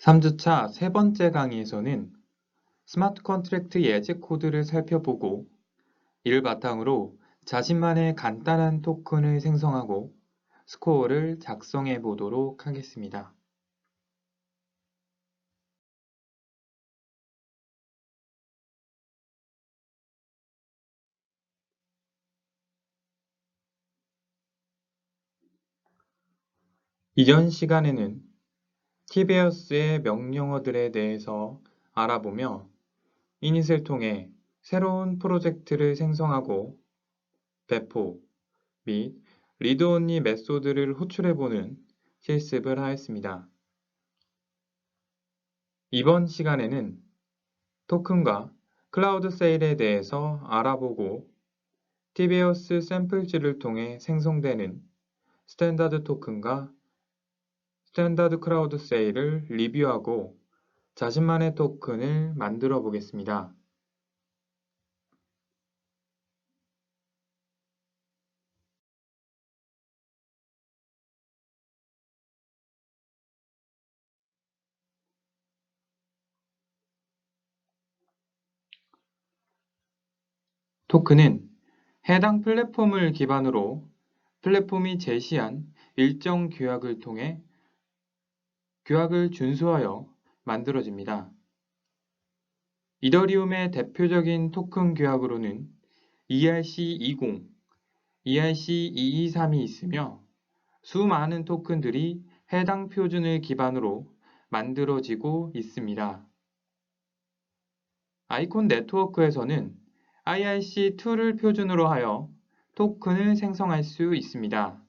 3주차 세 번째 강의에서는 스마트 컨트랙트 예제 코드를 살펴보고 이를 바탕으로 자신만의 간단한 토큰을 생성하고 스코어를 작성해 보도록 하겠습니다. 이전 시간에는 TBEOS의 명령어들에 대해서 알아보며 이닛을 통해 새로운 프로젝트를 생성하고 배포 및 리드온리 메소드를 호출해보는 실습을 하였습니다. 이번 시간에는 토큰과 클라우드 세일에 대해서 알아보고 TBEOS 샘플즈를 통해 생성되는 스탠다드 토큰과 스탠다드 클라우드 세일을 리뷰하고 자신만의 토큰을 만들어 보겠습니다. 토큰은 해당 플랫폼을 기반으로 플랫폼이 제시한 일정 규약을 통해 규약을 준수하여 만들어집니다. 이더리움의 대표적인 토큰 규약으로는 ERC20, ERC223이 있으며 수많은 토큰들이 해당 표준을 기반으로 만들어지고 있습니다. 아이콘 네트워크에서는 IRC2를 표준으로 하여 토큰을 생성할 수 있습니다.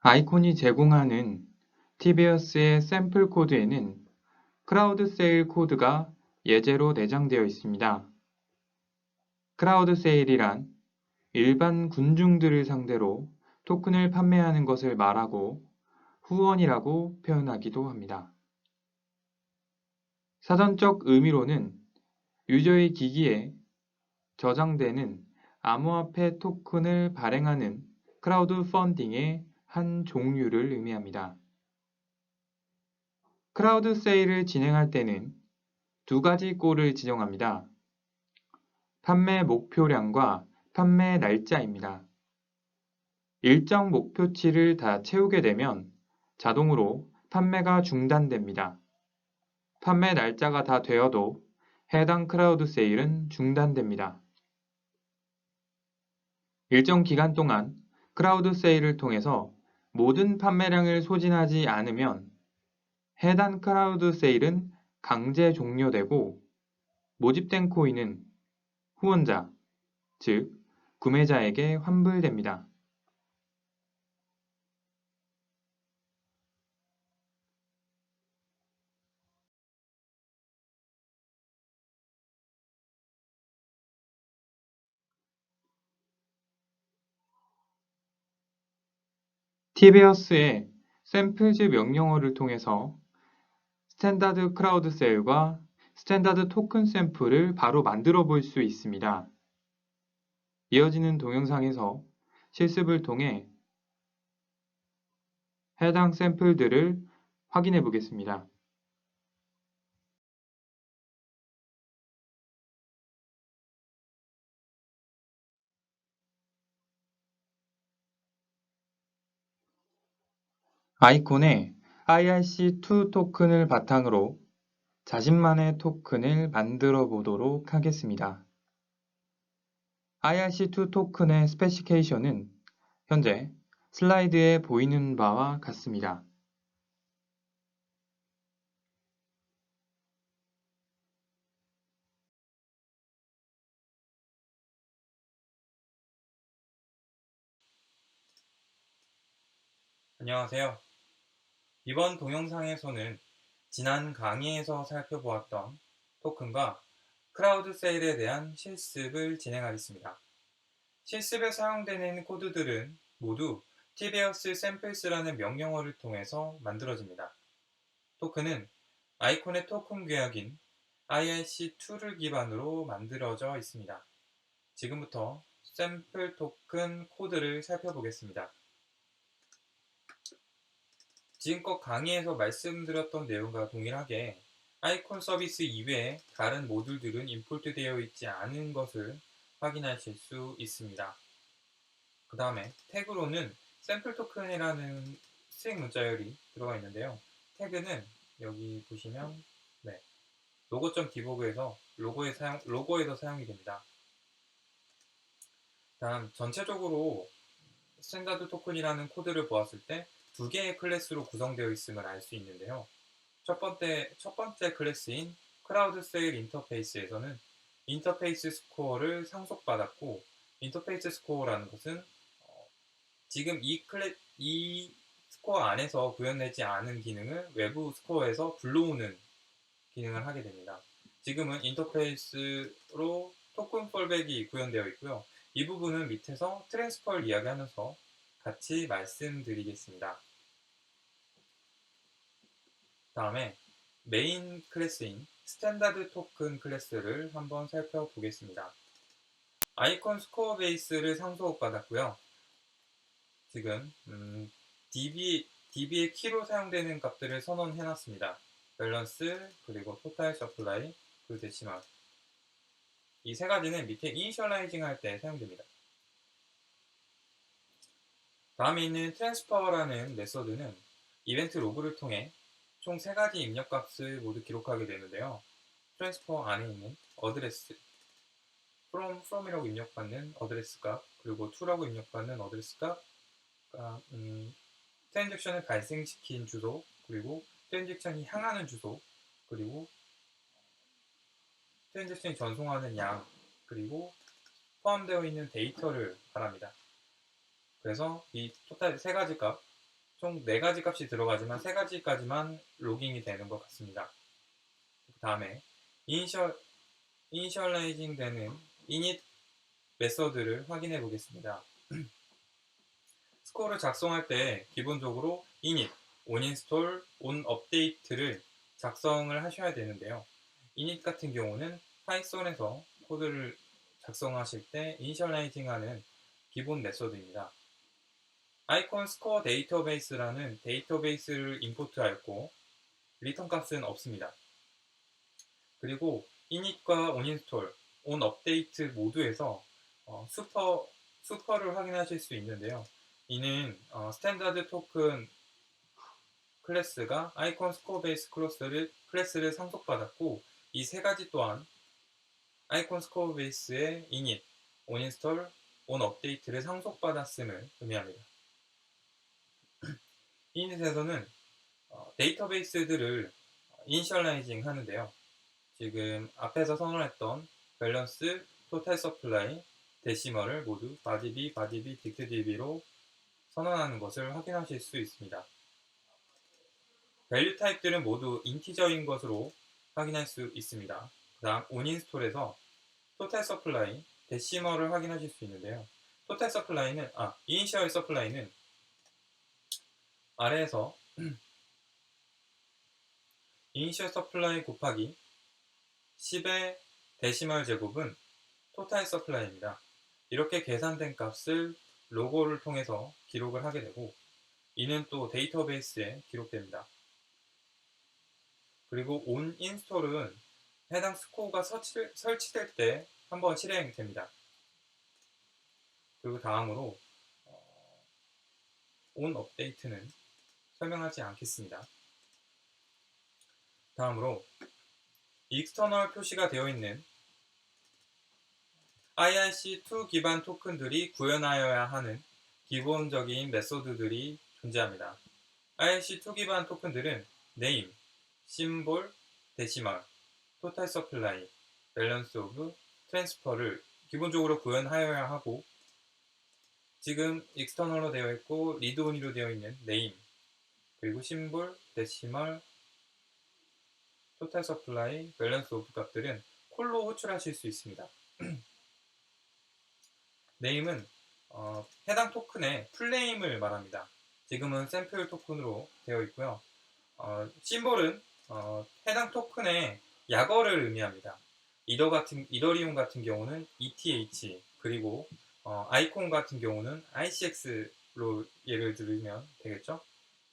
아이콘이 제공하는 TBEOS의 샘플 코드에는 클라우드 세일 코드가 예제로 내장되어 있습니다. 클라우드 세일이란 일반 군중들을 상대로 토큰을 판매하는 것을 말하고 후원이라고 표현하기도 합니다. 사전적 의미로는 유저의 기기에 저장되는 암호화폐 토큰을 발행하는 크라우드 펀딩의 한 종류를 의미합니다. 크라우드 세일을 진행할 때는 두 가지 골을 지정합니다. 판매 목표량과 판매 날짜입니다. 일정 목표치를 다 채우게 되면 자동으로 판매가 중단됩니다. 판매 날짜가 다 되어도 해당 크라우드 세일은 중단됩니다. 일정 기간 동안 크라우드 세일을 통해서 모든 판매량을 소진하지 않으면 해당 크라우드 세일은 강제 종료되고 모집된 코인은 후원자, 즉 구매자에게 환불됩니다. TBEOS의 샘플즈 명령어를 통해서 스탠다드 클라우드 세일과 스탠다드 토큰 샘플을 바로 만들어 볼 수 있습니다. 이어지는 동영상에서 실습을 통해 해당 샘플들을 확인해 보겠습니다. 아이콘에 IRC2 토큰을 바탕으로 자신만의 토큰을 만들어 보도록 하겠습니다. IRC2 토큰의 스페시피케이션은 현재 슬라이드에 보이는 바와 같습니다. 안녕하세요. 이번 동영상에서는 지난 강의에서 살펴보았던 토큰과 크라우드 세일에 대한 실습을 진행하겠습니다. 실습에 사용되는 코드들은 모두 TBEOS 샘플스라는 명령어를 통해서 만들어집니다. 토큰은 아이콘의 토큰 규약인 IRC2를 기반으로 만들어져 있습니다. 지금부터 샘플 토큰 코드를 살펴보겠습니다. 지금껏 강의에서 말씀드렸던 내용과 동일하게 아이콘 서비스 이외에 다른 모듈들은 임포트되어 있지 않은 것을 확인하실 수 있습니다. 그 다음에 태그로는 샘플 토큰이라는 스트링 문자열이 들어가 있는데요. 태그는 여기 보시면 logo.debug에서 로고에서 사용이 됩니다. 다음 전체적으로 스탠다드 토큰이라는 코드를 보았을 때 두 개의 클래스로 구성되어 있음을 알 수 있는데요. 첫 번째 클래스인 크라우드 세일 인터페이스에서는 인터페이스 스코어를 상속받았고, 인터페이스 스코어라는 것은 지금 이 스코어 안에서 구현되지 않은 기능을 외부 스코어에서 불러오는 기능을 하게 됩니다. 지금은 인터페이스로 토큰 폴백이 구현되어 있고요. 이 부분은 밑에서 트랜스퍼를 이야기하면서 같이 말씀드리겠습니다. 다음에 메인 클래스인 스탠다드 토큰 클래스를 한번 살펴보겠습니다. 아이콘 스코어 베이스를 상속받았고요. 지금 DB의 키로 사용되는 값들을 선언해놨습니다. 밸런스, 그리고 토탈 서플라이, 그리고 데시멀. 이 세 가지는 밑에 이니셜라이징 할 때 사용됩니다. 다음에 있는 트랜스퍼라는 메서드는 이벤트 로그를 통해 총 3가지 입력값을 모두 기록하게 되는데요. 트랜스퍼 안에 있는 어드레스, from이라고 입력받는 어드레스 값, 그리고 to라고 입력받는 어드레스 값, 트랜잭션을 발생시킨 주소, 그리고 트랜잭션이 향하는 주소, 그리고 트랜잭션이 전송하는 양, 그리고 포함되어 있는 데이터를 바랍니다. 그래서 이 토탈 3가지 값, 총 4가지 값이 들어가지만 3가지까지만 로깅이 되는 것 같습니다. 그 다음에 이니셜라이징 되는 init 메서드를 확인해 보겠습니다. 스코어를 작성할 때 기본적으로 init, onInstall, onUpdate를 작성을 하셔야 되는데요. init 같은 경우는 파이썬에서 코드를 작성하실 때 이니셜라이징하는 기본 메서드입니다. 아이콘 스코어 데이터베이스라는 데이터베이스를 임포트하였고 리턴 값은 없습니다. 그리고 init과 onInstall, onUpdate 모두에서 슈퍼를 확인하실 수 있는데요. 이는 스탠다드 토큰 클래스가 아이콘 스코어 베이스 클래스를 상속받았고, 이 3가지 또한 아이콘 스코어 베이스의 init, onInstall, onUpdate를 상속받았음을 의미합니다. init에서는 데이터베이스들을 이니셜라이징 하는데요. 지금 앞에서 선언했던 밸런스, 토탈 서플라이, 데시멀을 모두 바디비, 딕트db로 선언하는 것을 확인하실 수 있습니다. 밸류 타입들은 모두 인티저인 것으로 확인할 수 있습니다. 그 다음 onInstall에서 토탈 서플라이, 데시멀을 확인하실 수 있는데요. 토탈 서플라이는 이니셜 서플라이는 아래에서 이니셜 서플라이 곱하기 10의 데시멀 제곱은 토탈 서플라이입니다. 이렇게 계산된 값을 로고를 통해서 기록을 하게 되고, 이는 또 데이터베이스에 기록됩니다. 그리고 onInstall은 해당 스코어가 설치될 때 한번 실행됩니다. 그리고 다음으로 onUpdate는 설명하지 않겠습니다. 다음으로 익스터널 표시가 되어 있는 IRC2 기반 토큰들이 구현하여야 하는 기본적인 메소드들이 존재합니다. IRC2 기반 토큰들은 name, symbol, decimal, total supply, balance of, transfer를 기본적으로 구현하여야 하고, 지금 익스터널로 되어 있고 리드 온리로 되어 있는 name, 그리고 symbol, decimal, total supply, balance of 값들은 콜로 호출하실 수 있습니다. name은 해당 토큰의 풀네임을 말합니다. 지금은 샘플 토큰으로 되어 있고요. 심볼은 해당 토큰의 약어를 의미합니다. 이더리움 같은 경우는 ETH, 그리고 아이콘 같은 경우는 ICX로 예를 들면 되겠죠.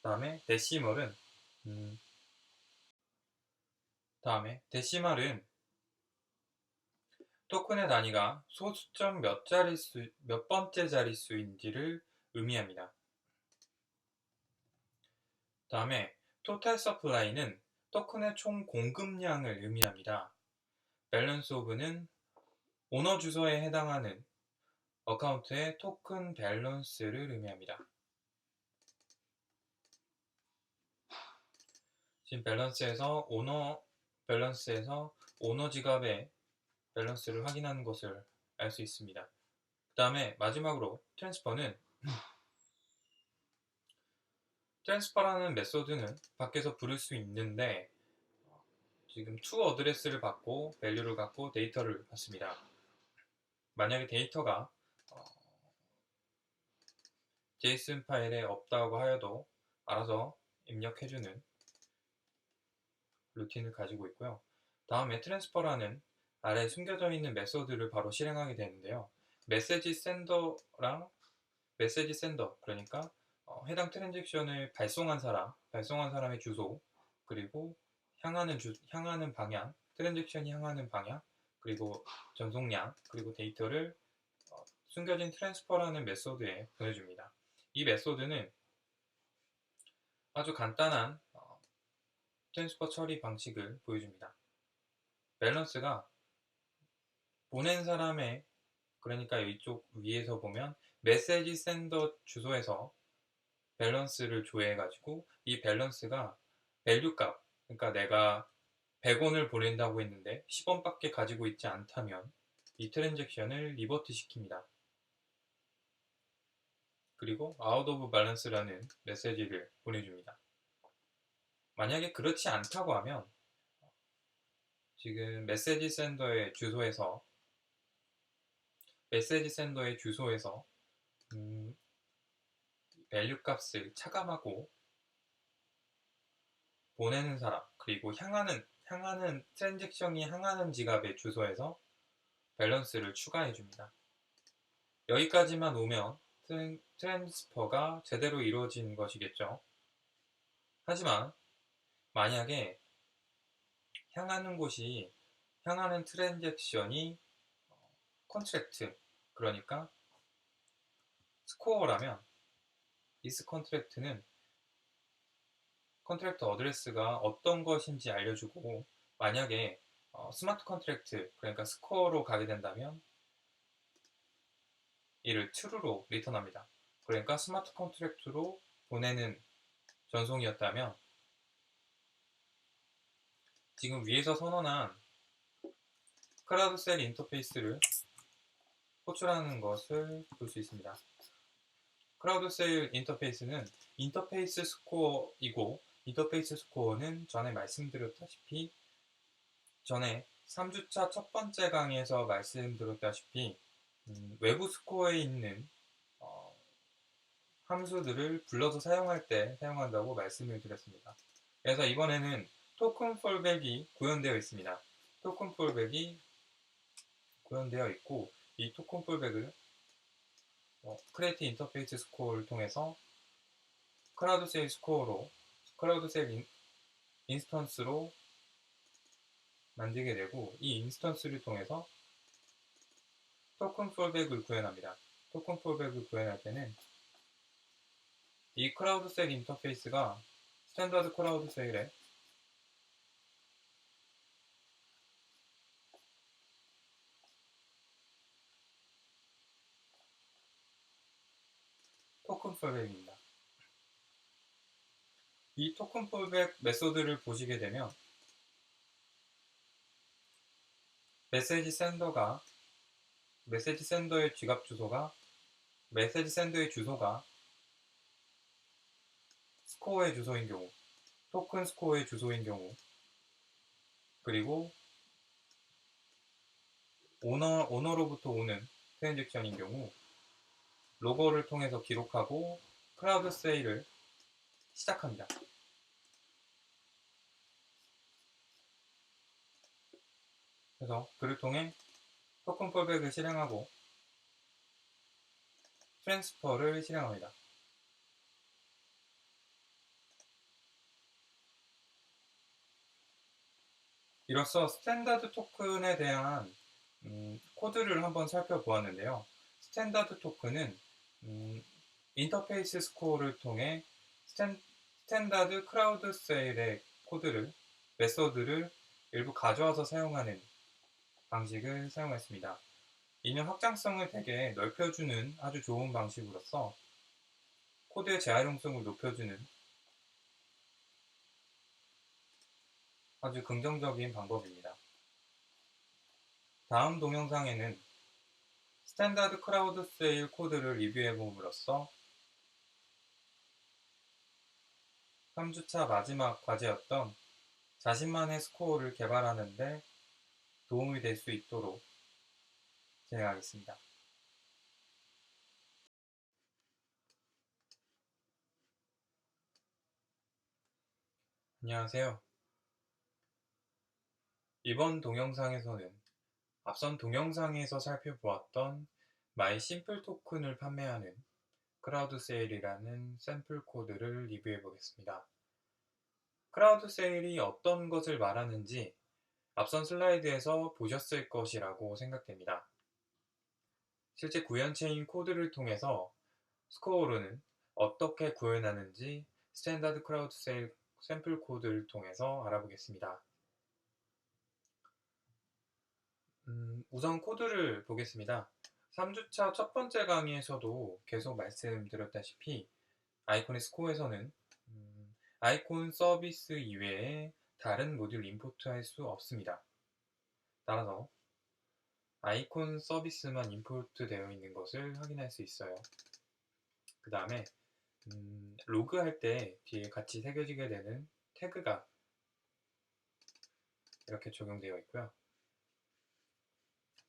다음에 데시멀은 토큰의 단위가 소수점 몇 번째 자릿수인지를 의미합니다. 다음에 토탈 서플라이는 토큰의 총 공급량을 의미합니다. 밸런스 오브는 오너 주소에 해당하는 어카운트의 토큰 밸런스를 의미합니다. 지금 밸런스에서 오너 지갑의 밸런스를 확인하는 것을 알 수 있습니다. 그 다음에 마지막으로 트랜스퍼라는 메소드는 밖에서 부를 수 있는데 지금 to 어드레스를 받고 밸류를 갖고 데이터를 받습니다. 만약에 데이터가 JSON 파일에 없다고 하여도 알아서 입력해주는 루틴을 가지고 있고요. 다음에 트랜스퍼라는 아래에 숨겨져 있는 메소드를 바로 실행하게 되는데요. 메시지 센더, 그러니까 해당 트랜잭션을 발송한 사람의 주소, 그리고 향하는 방향, 트랜잭션이 향하는 방향, 그리고 전송량, 그리고 데이터를 숨겨진 트랜스퍼라는 메소드에 보내줍니다. 이 메소드는 아주 간단한 트랜스퍼 처리 방식을 보여줍니다. 밸런스가 보낸 사람의, 그러니까 이쪽 위에서 보면 메시지 센더 주소에서 밸런스를 조회해가지고 이 밸런스가 밸류 값, 그러니까 내가 100원을 보낸다고 했는데 10원밖에 가지고 있지 않다면 이 트랜잭션을 리버트 시킵니다. 그리고 out of balance라는 메시지를 보내줍니다. 만약에 그렇지 않다고 하면 지금 메시지 센더의 주소에서 밸류 값을 차감하고 보내는 사람, 그리고 향하는 트랜잭션이 향하는 지갑의 주소에서 밸런스를 추가해줍니다. 여기까지만 오면 트랜스퍼가 제대로 이루어진 것이겠죠. 하지만 만약에 향하는 트랜잭션이 컨트랙트, 그러니까 스코어라면 this 컨트랙트는 컨트랙트 어드레스가 어떤 것인지 알려주고, 만약에 스마트 컨트랙트, 그러니까 스코어로 가게 된다면 이를 true로 리턴합니다. 그러니까 스마트 컨트랙트로 보내는 전송이었다면 지금 위에서 선언한 클라우드셀 인터페이스를 호출하는 것을 볼 수 있습니다. 클라우드셀 인터페이스는 인터페이스 스코어이고, 인터페이스 스코어는 전에 말씀드렸다시피 3주차 첫 번째 강의에서 말씀드렸다시피 외부 스코어에 있는 함수들을 불러서 사용할 때 사용한다고 말씀을 드렸습니다. 그래서 이번에는 토큰 폴백이 구현되어 있습니다. 토큰 폴백이 구현되어 있고, 이 토큰 폴백을 크리에이트 인터페이스 스코어를 통해서 클라우드셀 인스턴스로 만들게 되고, 이 인스턴스를 통해서 토큰 폴백을 구현합니다. 토큰 폴백을 구현할 때는 이 클라우드셀 인터페이스가 스탠다드 클라우드셀에 토큰 폴백입니다. 이 토큰 폴백 메소드를 보시게 되면 메시지 센더의 주소가 스코어의 주소인 경우, 토큰 스코어의 주소인 경우, 그리고 오너로부터 오는 트랜잭션인 경우 로거를 통해서 기록하고 클라우드 세일을 시작합니다. 그래서 그를 통해 토큰 폴백을 실행하고 트랜스퍼를 실행합니다. 이로써 스탠다드 토큰에 대한 코드를 한번 살펴보았는데요. 스탠다드 토큰은 인터페이스 스코어를 통해 스탠다드 크라우드 세일의 코드를, 메소드를 일부 가져와서 사용하는 방식을 사용했습니다. 이는 확장성을 되게 넓혀주는 아주 좋은 방식으로서 코드의 재활용성을 높여주는 아주 긍정적인 방법입니다. 다음 동영상에는 스탠다드 크라우드 세일 코드를 리뷰해봄으로써 3주차 마지막 과제였던 자신만의 스코어를 개발하는 데 도움이 될 수 있도록 진행하겠습니다. 안녕하세요. 이번 동영상에서는 앞선 동영상에서 살펴보았던 마이 심플 토큰을 판매하는 크라우드 세일이라는 샘플 코드를 리뷰해 보겠습니다. 크라우드 세일이 어떤 것을 말하는지 앞선 슬라이드에서 보셨을 것이라고 생각됩니다. 실제 구현체인 코드를 통해서 스코어로는 어떻게 구현하는지 스탠다드 크라우드 세일 샘플 코드를 통해서 알아보겠습니다. 우선 코드를 보겠습니다. 3주차 첫 번째 강의에서도 계속 말씀드렸다시피 아이콘의 스코어에서는 아이콘 서비스 이외에 다른 모듈 임포트할 수 없습니다. 따라서 아이콘 서비스만 임포트 되어 있는 것을 확인할 수 있어요. 그 다음에 로그할 때 뒤에 같이 새겨지게 되는 태그가 이렇게 적용되어 있고요.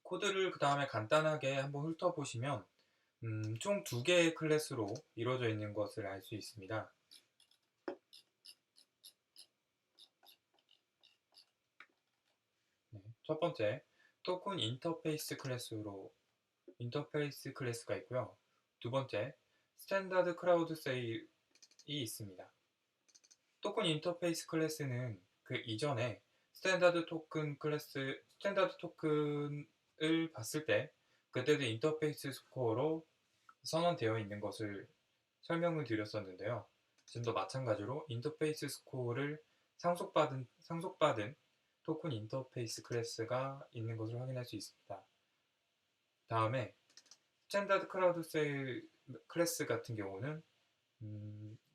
코드를 그 다음에 간단하게 한번 훑어보시면 총 2개의 클래스로 이루어져 있는 것을 알 수 있습니다. 네, 첫 번째, 토큰 인터페이스 클래스가 있고요. 두 번째, 스탠다드 크라우드 세일이 있습니다. 토큰 인터페이스 클래스는 그 이전에 스탠다드 토큰을 봤을 때 그때도 인터페이스 스코어로 선언되어 있는 것을 설명을 드렸었는데요. 지금도 마찬가지로 인터페이스 스코어를 상속받은 토큰 인터페이스 클래스가 있는 것을 확인할 수 있습니다. 다음에 스탠다드 크라우드 세일 클래스 같은 경우는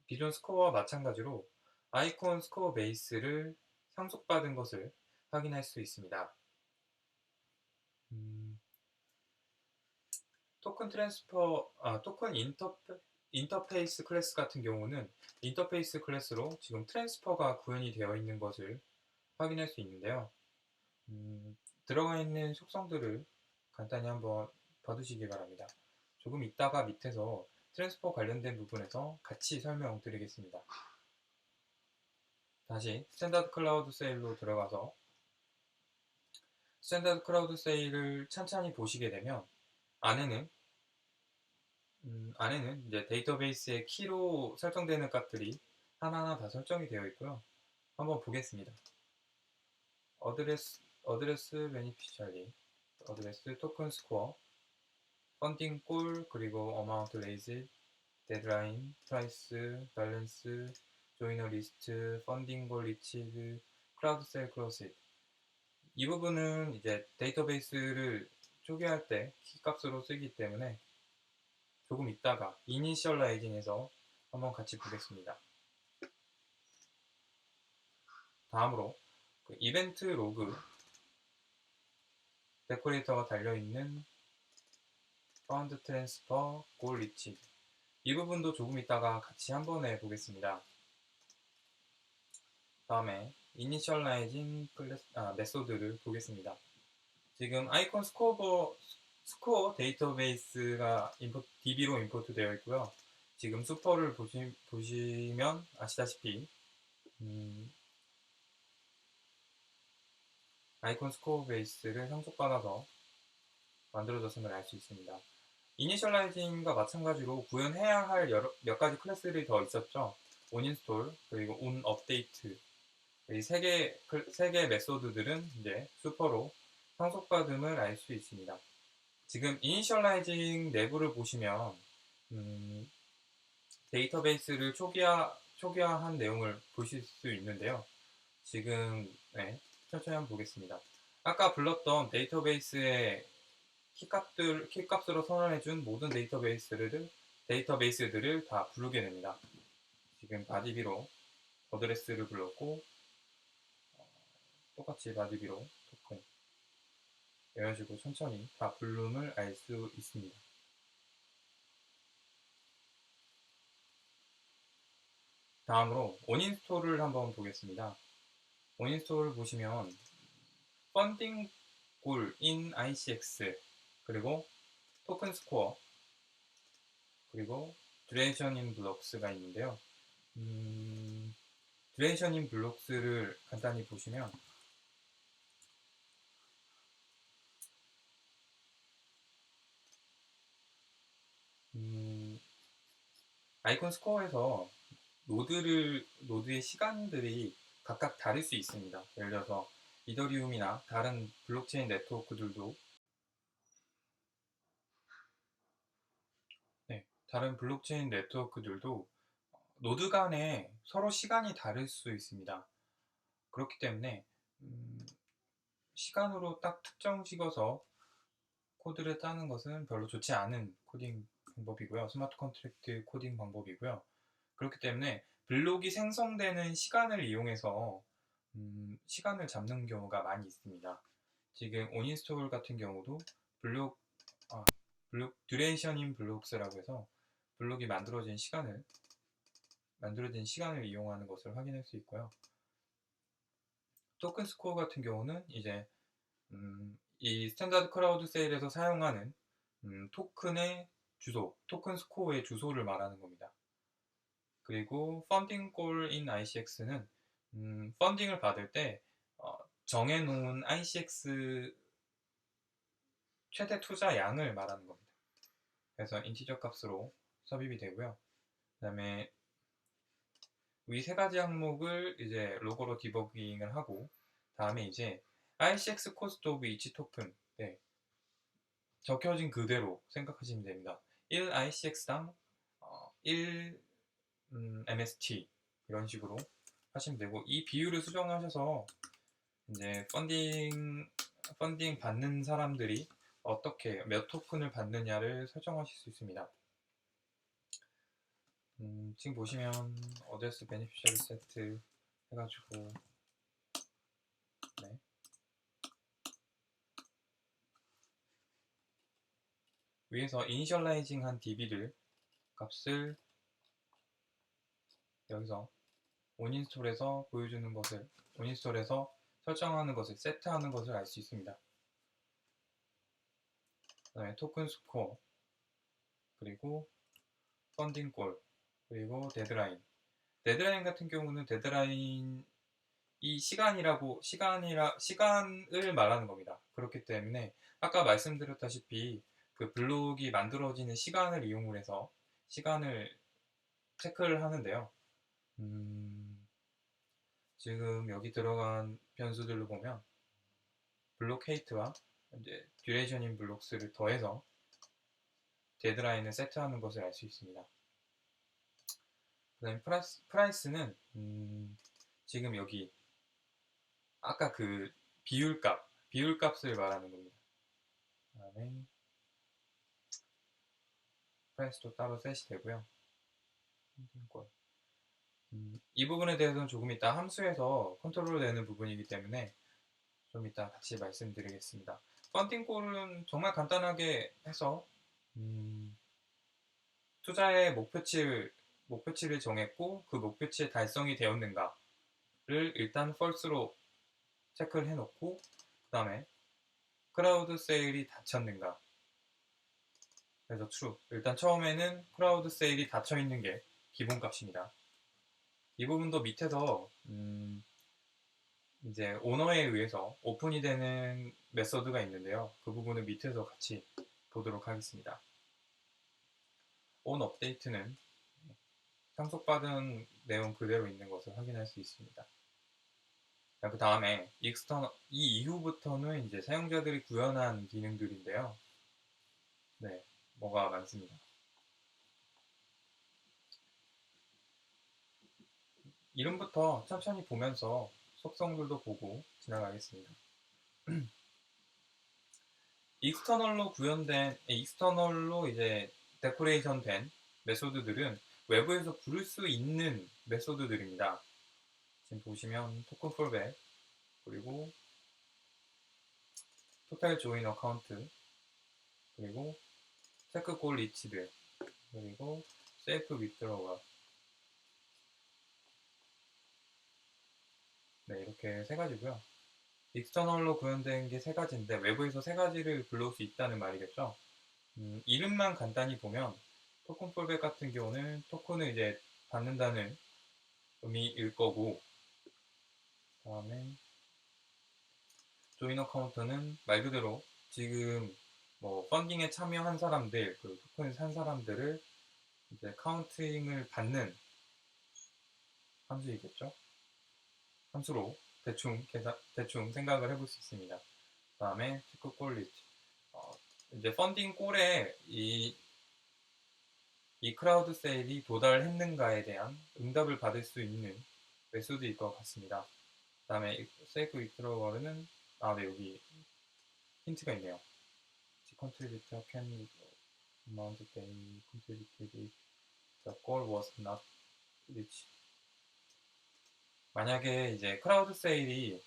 기존 스코어와 마찬가지로 아이콘 스코어 베이스를 상속받은 것을 확인할 수 있습니다. 토큰 인터페이스 클래스 같은 경우는 인터페이스 클래스로 지금 트랜스퍼가 구현이 되어 있는 것을 확인할 수 있는데요. 들어가 있는 속성들을 간단히 한번 봐두시기 바랍니다. 조금 이따가 밑에서 트랜스퍼 관련된 부분에서 같이 설명드리겠습니다. 다시 스탠다드 클라우드 세일로 들어가서 스탠다드 클라우드 세일을 찬찬히 보시게 되면 안에는 이제 데이터베이스의 키로 설정되는 값들이 하나하나 다 설정이 되어 있고요. 한번 보겠습니다. 어드레스 베니피셜리, 어드레스 토큰 스코어, 펀딩 골, 그리고 어마운트 레이즈, 데드라인, 프라이스, 밸런스, 조이너 리스트, 펀딩 골 리치드, 크라우드 세일 클로짓. 이 부분은 이제 데이터베이스를 초기화할 때 키값으로 쓰기 때문에 조금 있다가 이니셜라이징에서 한번 같이 보겠습니다. 다음으로 그 이벤트 로그 데코레이터가 달려있는 파운드 트랜스퍼 골 리치, 이 부분도 조금 있다가 같이 한 번에 보겠습니다. 다음에 이니셜라이징 메소드를 보겠습니다. 지금 아이콘 스코어 데이터베이스가 DB로 임포트 되어 있고요. 지금 슈퍼를 보시면 아시다시피 아이콘 스코어 베이스를 상속받아서 만들어졌음을 알 수 있습니다. 이니셜라이징과 마찬가지로 구현해야 할 몇 가지 클래스들이 더 있었죠. 온인스톨 그리고 온업데이트 이 세 개 메소드들은 이제 슈퍼로 상속받음을 알 수 있습니다. 지금 이니셜라이징 내부를 보시면 데이터베이스를 초기화한 내용을 보실 수 있는데요. 지금 천천히 한번 보겠습니다. 아까 불렀던 데이터베이스의 키값으로 선언해준 모든 데이터베이스들을 다 부르게 됩니다. 지금 바디비로 어드레스를 불렀고 똑같이 바디비로 토큰 이런 식으로 천천히 다 부름을 알 수 있습니다. 다음으로 온인스톨을 한번 보겠습니다. 온인스톨을 보시면 펀딩 골 in ICX 그리고 토큰 스코어 그리고 듀레이션 인 블록스가 있는데요. 듀레이션 인 블록스를 간단히 보시면 아이콘 스코어에서 노드의 시간들이 각각 다를 수 있습니다. 예를 들어서 이더리움이나 다른 블록체인 네트워크들도 노드 간에 서로 시간이 다를 수 있습니다. 그렇기 때문에 시간으로 딱 특정 찍어서 코드를 짜는 것은 별로 좋지 않은 코딩 방법이고요. 스마트 컨트랙트 코딩 방법이고요. 그렇기 때문에 블록이 생성되는 시간을 이용해서 시간을 잡는 경우가 많이 있습니다. 지금 온인스톨 같은 경우도 블록 듀레이션 인 블록스라고 해서 블록이 만들어진 시간을 이용하는 것을 확인할 수 있고요. 토큰 스코어 같은 경우는 이제 이 스탠다드 크라우드 세일에서 사용하는 토큰의 주소, 토큰 스코어의 주소를 말하는 겁니다. 그리고 펀딩 골 인 ICX는 펀딩을 받을 때 정해놓은 ICX 최대 투자 양을 말하는 겁니다. 그래서 인티저 값으로 삽입이 되고요. 그 다음에 위 세 가지 항목을 이제 로고로 디버깅을 하고 다음에 이제 ICX 코스트 오브 이치 토큰 적혀진 그대로 생각하시면 됩니다. 1 ICX당 1 MST 이런 식으로 하시면 되고 이 비율을 수정하셔서 이제 펀딩 받는 사람들이 어떻게 몇 토큰을 받느냐를 설정하실 수 있습니다. 지금 보시면 어드레스 베니피셜 세트 해가지고 위에서 이니셜라이징 한 DB를 값을 여기서 온인스톨에서 설정하는 것을 세트하는 것을 알 수 있습니다. 그 다음에 토큰 스코어 그리고 펀딩 골 그리고 데드라인 같은 경우는 데드라인이 시간을 말하는 겁니다. 그렇기 때문에 아까 말씀드렸다시피 그 블록이 만들어지는 시간을 이용을 해서 시간을 체크를 하는데요. 지금 여기 들어간 변수들로 보면 블록 헤이트와 이제 듀레이션 인 블록스를 더해서 데드라인을 세트하는 것을 알 수 있습니다. 그 다음에 프라이스는 지금 여기 아까 그 비율값을 말하는 겁니다. 그 다음에 프라이스도 따로 셋이 되고요. 이 부분에 대해서는 조금 이따 함수에서 컨트롤 되는 부분이기 때문에 좀 이따 같이 말씀드리겠습니다. 펀딩골은 정말 간단하게 해서 투자의 목표치를 정했고 그 목표치에 달성이 되었는가를 일단 false로 체크를 해놓고 그 다음에 크라우드 세일이 닫혔는가 그래서 true. 일단 처음에는 크라우드 세일이 닫혀있는 게 기본값입니다. 이 부분도 밑에서 이제 오너에 의해서 오픈이 되는 메서드가 있는데요. 그 부분을 밑에서 같이 보도록 하겠습니다. 온 업데이트는 상속받은 내용 그대로 있는 것을 확인할 수 있습니다. 그 다음에 이 이후부터는 이제 사용자들이 구현한 기능들인데요. 네, 뭐가 많습니다. 이름부터 천천히 보면서 속성들도 보고 지나가겠습니다. 익스터널로 이제 데코레이션 된 메소드들은 외부에서 부를 수 있는 메소드들입니다. 지금 보시면 토큰 폴백, 그리고 토탈 조인 어카운트, 그리고 체크 골 리치드, 그리고 셀프 위드로워. 네, 이렇게 세 가지고요. 익스터널로 구현된 게 세 가지인데 외부에서 세 가지를 불러올 수 있다는 말이겠죠. 이름만 간단히 보면 토큰 폴백 같은 경우는 토큰을 이제 받는다는 의미일 거고, 다음에 조인 어카운트는 말 그대로 지금 뭐 펀딩에 참여한 사람들, 그 토큰을 산 사람들을 이제 카운팅을 받는 함수이겠죠. 함수로 대충 생각을 해볼 수 있습니다. 다음에 체크 퀄리티. 이제 펀딩 골에 이 크라우드 세일이 도달했는가에 대한 응답을 받을 수 있는 메소드일 것 같습니다. 그 다음에 세이프 위트로워는 네, 여기 힌트가 있네요. The contributor can amount they contributed if the goal was not reached. 만약에 이제 크라우드 세일이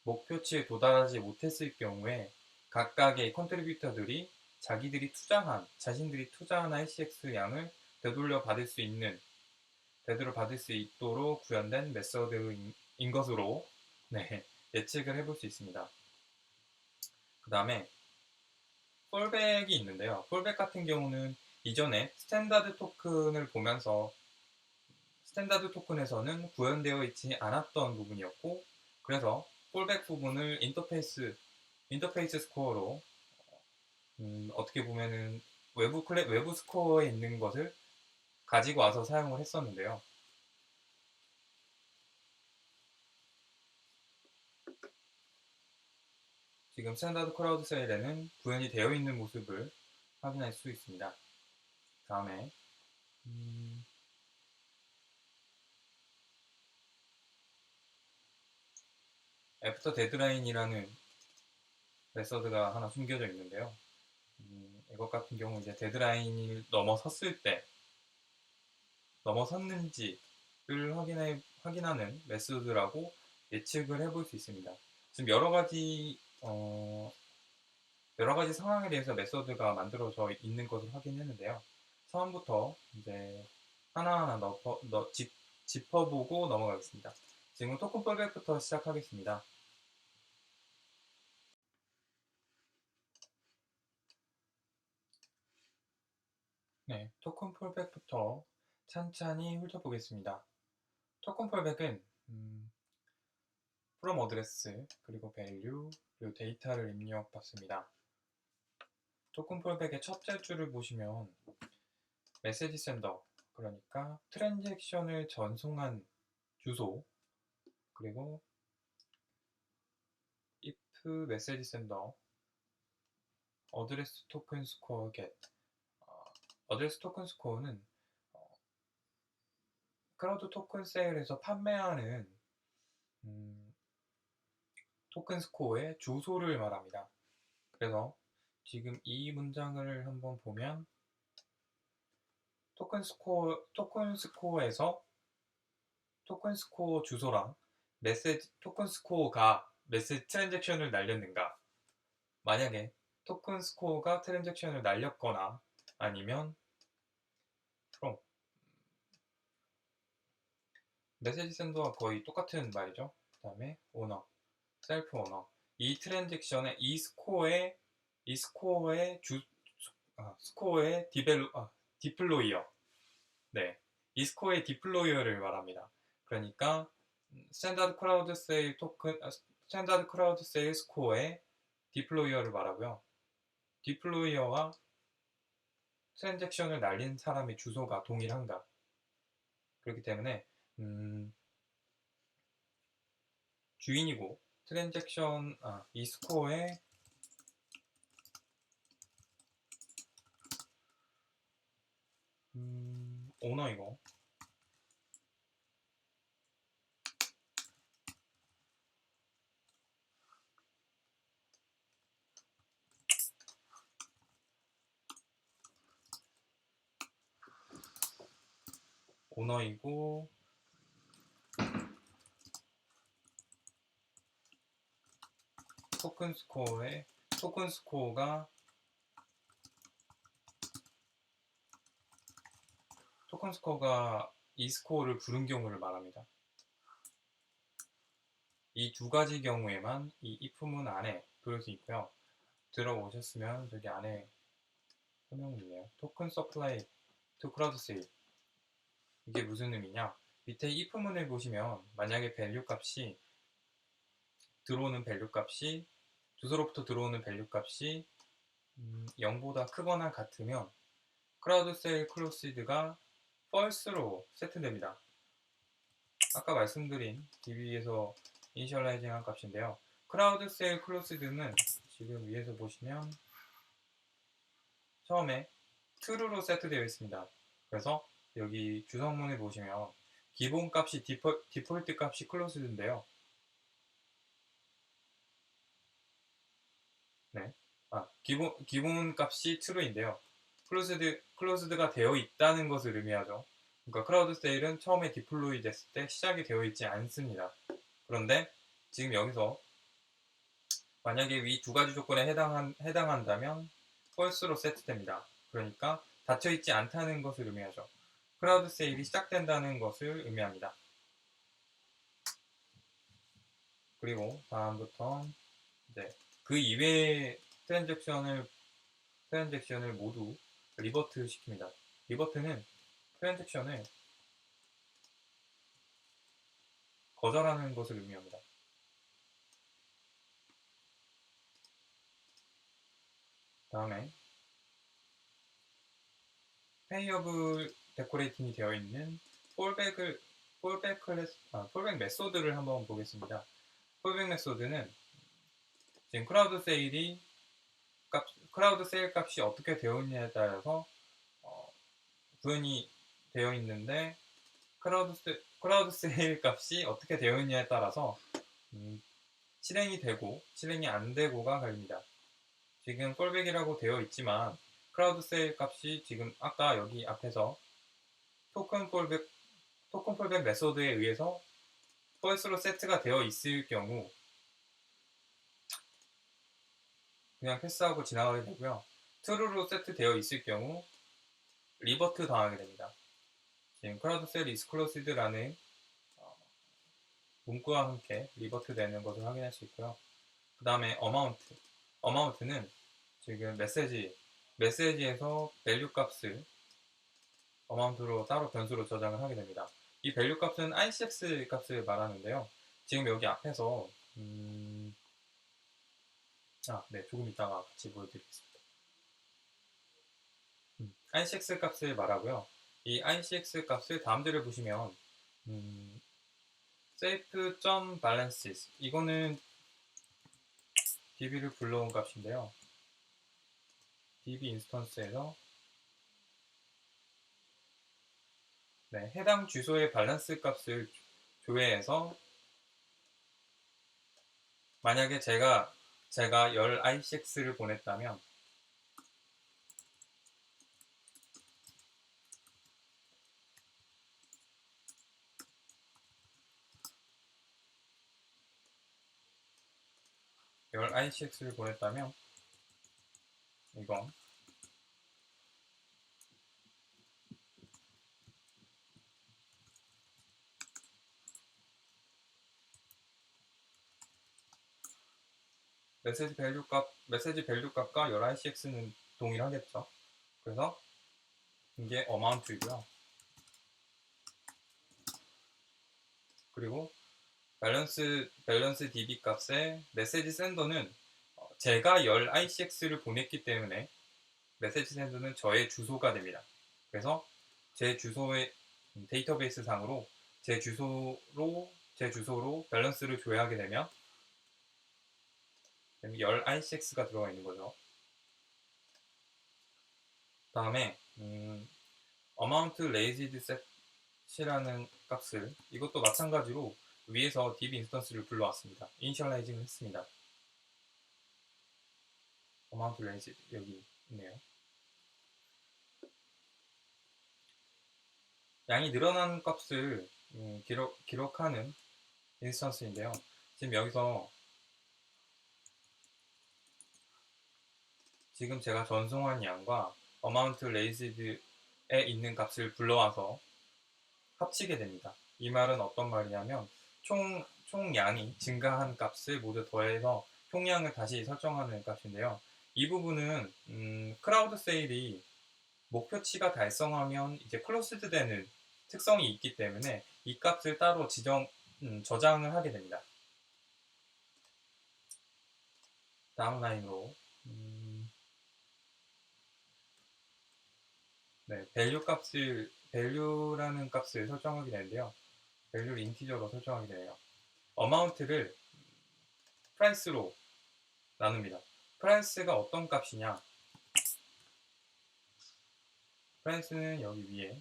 목표치에 도달하지 못했을 경우에 각각의 컨트리뷰터들이 자신들이 투자한 ICX 양을 되돌려 받을 수 있도록 구현된 메서드인 것으로 네, 예측을 해볼 수 있습니다. 그 다음에 폴백이 있는데요. 폴백 같은 경우는 이전에 스탠다드 토큰을 보면서 스탠다드 토큰에서는 구현되어 있지 않았던 부분이었고, 그래서 폴백 부분을 인터페이스 스코어로 어떻게 보면은 외부 스코어에 있는 것을 가지고 와서 사용을 했었는데요. 지금 스탠다드 크라우드 세일에는 구현이 되어 있는 모습을 확인할 수 있습니다. 다음에 애프터 데드라인이라는 메서드가 하나 숨겨져 있는데요. 이것 같은 경우 이제 데드라인을 넘어섰는지를 확인하는 메소드라고 예측을 해볼 수 있습니다. 지금 여러 가지 상황에 대해서 메소드가 만들어져 있는 것을 확인했는데요. 처음부터 이제 하나하나 짚어보고 넘어가겠습니다. 지금 토큰 폴백부터 시작하겠습니다. 네, 토큰 폴백부터 찬찬히 훑어보겠습니다. 토큰 폴백은 from 어드레스, 그리고 value, 그리고 데이터를 입력받습니다. 토큰 폴백의 첫째 줄을 보시면 메시지 센더, 그러니까 트랜잭션을 전송한 주소, 그리고 if 메시지 센더 어드레스 토큰 스코어 get. 어드레스 토큰 스코어는 크라우드 토큰 세일에서 판매하는 토큰 스코어의 주소를 말합니다. 그래서 지금 이 문장을 한번 보면 토큰 스코어에서 토큰 스코어 주소랑 토큰 스코어가 메시지 트랜잭션을 날렸는가. 만약에 토큰 스코어가 트랜잭션을 날렸거나 아니면 from 메시지 센더와 거의 똑같은 말이죠. 그 다음에 오너, 셀프 오너. 이 트랜잭션의 스코어의 디플로이어. 네. 이 스코어의 디플로이어를 말합니다. 그러니까 스탠다드 크라우드 세일 토큰, 스탠다드 크라우드 세일 스코어의 디플로이어를 말하고요. 디플로이어와 트랜잭션을 날린 사람의 주소가 동일한가. 그렇기 때문에 주인이고 트랜잭션 이 스코어의 오너이고 토큰 스코어가 이 스코어를 부른 경우를 말합니다. 이 두 가지 경우에만 이 if문 안에 들을 수 있고요. 들어오셨으면 저기 안에 설명이 있네요. 토큰 서플라이 투 크라우드 세일. 이게 무슨 의미냐? 밑에 if문을 보시면 만약에 밸류 값이 주소로부터 들어오는 밸류 값이 0보다 크거나 같으면 크라우드 세일 클로시드가 false로 세트됩니다. 아까 말씀드린 DB에서 이니셜라이징한 값인데요. 크라우드 세일 클로시드는 지금 위에서 보시면 처음에 true로 세트되어 있습니다. 그래서 여기 주성문을 보시면 기본 값이 디폴트 값이 클로스드인데요. 기본 값이 true인데요. 클로스드가 되어 있다는 것을 의미하죠. 그러니까 크라우드 세일은 처음에 디플로이 됐을 때 시작이 되어 있지 않습니다. 그런데 지금 여기서 만약에 위 두 가지 조건에 해당한다면 false로 세트됩니다. 그러니까 닫혀있지 않다는 것을 의미하죠. 크라우드 세일이 시작된다는 것을 의미합니다. 그리고 다음부터 이제 그 이외의 트랜잭션을 모두 리버트 시킵니다. 리버트는 트랜잭션을 거절하는 것을 의미합니다. 다음에 페이어블 데코레이팅이 되어 있는 폴백 메소드를 한번 보겠습니다. 폴백 메소드는 지금 크라우드 세일 값이 어떻게 되어 있냐에 따라서 구현이 되어 있는데 크라우드 세일 값이 어떻게 되어 있냐에 따라서 실행이 되고 실행이 안 되고가 갈립니다. 지금 폴백이라고 되어 있지만 크라우드 세일 값이 지금 아까 여기 앞에서 토큰 폴백 메소드에 의해서 false로 세트가 되어 있을 경우 그냥 패스하고 지나가게 되고요. true로 세트되어 있을 경우 리버트 당하게 됩니다. 지금 크라우드 세일 is closed라는 문구와 함께 리버트 되는 것을 확인할 수 있고요. 그 다음에 amount는 지금 메시지에서 밸류 값을 amount로 따로 변수로 저장을 하게 됩니다. 이 밸류 값은 ICX 값을 말하는데요. 지금 여기 앞에서 조금 이따가 같이 보여드리겠습니다. ICX 값을 말하고요. 이 ICX 값을 다음대로 보시면 safe.balances 이거는 DB를 불러온 값인데요. DB 인스턴스에서 해당 주소의 밸런스 값을 조회해서 만약에 제가 열 ICX를 보냈다면 이건 메시지 밸류 값과 열 ICX는 동일하겠죠. 그래서 이게 amount이고요. 그리고 밸런스 DB 값에 메시지 센더는 제가 열 ICX를 보냈기 때문에 메시지 센더는 저의 주소가 됩니다. 그래서 제 주소의 데이터베이스 상으로 제 주소로 밸런스를 조회하게 되면 열 ICX가 들어가 있는 거죠. 다음에 amount raised set이라는 값을 이것도 마찬가지로 위에서 DB 인스턴스를 불러왔습니다. 이니셜라이징을 했습니다. amount raised 여기 있네요. 양이 늘어나는 값을 기록하는 인스턴스인데요. 지금 여기서 지금 제가 전송한 양과 amount raised에 있는 값을 불러와서 합치게 됩니다. 이 말은 어떤 말이냐면 총량이 증가한 값을 모두 더해서 총량을 다시 설정하는 값인데요. 이 부분은 크라우드 세일이 목표치가 달성하면 이제 클로스드 되는 특성이 있기 때문에 이 값을 따로 저장을 하게 됩니다. 다음 라인으로 value라는 값을 설정하게 되는데요. value를 인티저로 설정하게 되네요. amount를 price로 나눕니다. price가 어떤 값이냐? price는 여기 위에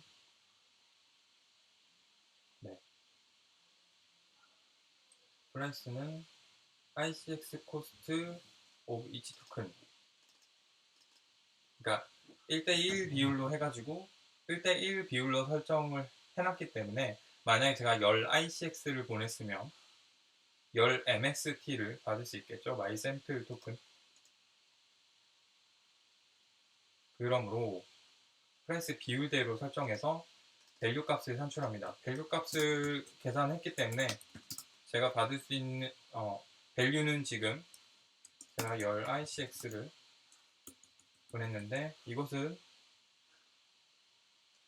price는 ICX cost of each token. 그러니까 1대1 비율로 해가지고 1대1 비율로 설정을 해놨기 때문에 만약에 제가 열 ICX를 보냈으면 열 MXT를 받을 수 있겠죠. my sample token. 그러므로 프라이스 비율대로 설정해서 밸류 값을 산출합니다. 밸류 값을 계산했기 때문에 제가 받을 수 있는 밸류는 지금 제가 열 ICX를 보냈는데 이것은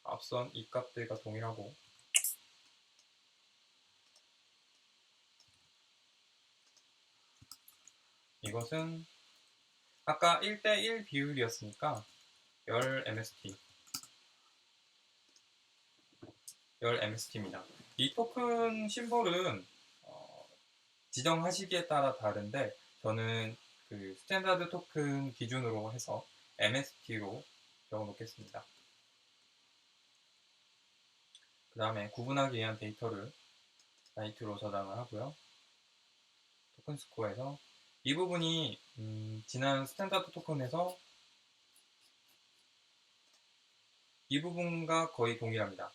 앞선 이 값들과 동일하고 이것은 아까 1대1 비율이었으니까 열 MST입니다. 이 토큰 심볼은 지정하시기에 따라 다른데 저는 그 스탠다드 토큰 기준으로 해서 MST로 적어놓겠습니다. 그 다음에 구분하기 위한 데이터를 나이트로 저장을 하고요. 토큰 스코어에서 이 부분이 지난 스탠다드 토큰에서 이 부분과 거의 동일합니다.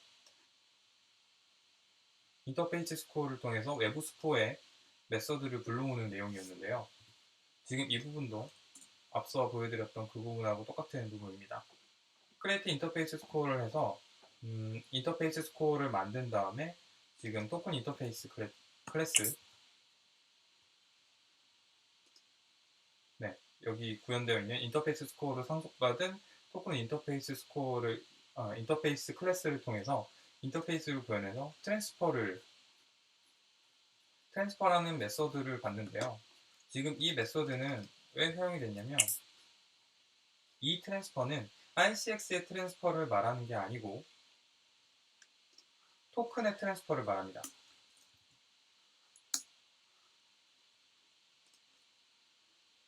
인터페이스 스코어를 통해서 외부 스코어에 메서드를 불러오는 내용이었는데요. 지금 이 부분도 앞서 보여드렸던 그 부분하고 똑같은 부분입니다. 크리에이트 인터페이스 스코어를 해서 인터페이스 스코어를 만든 다음에 지금 토큰 인터페이스 클래스 여기 구현되어 있는 인터페이스 스코어를 상속받은 토큰 인터페이스 인터페이스 클래스를 통해서 인터페이스를 구현해서 트랜스퍼라는 메서드를 받는데요. 지금 이 메서드는 왜 사용이 됐냐면 이 트랜스퍼는 ICX의 트랜스퍼를 말하는 게 아니고 토큰의 트랜스퍼를 말합니다.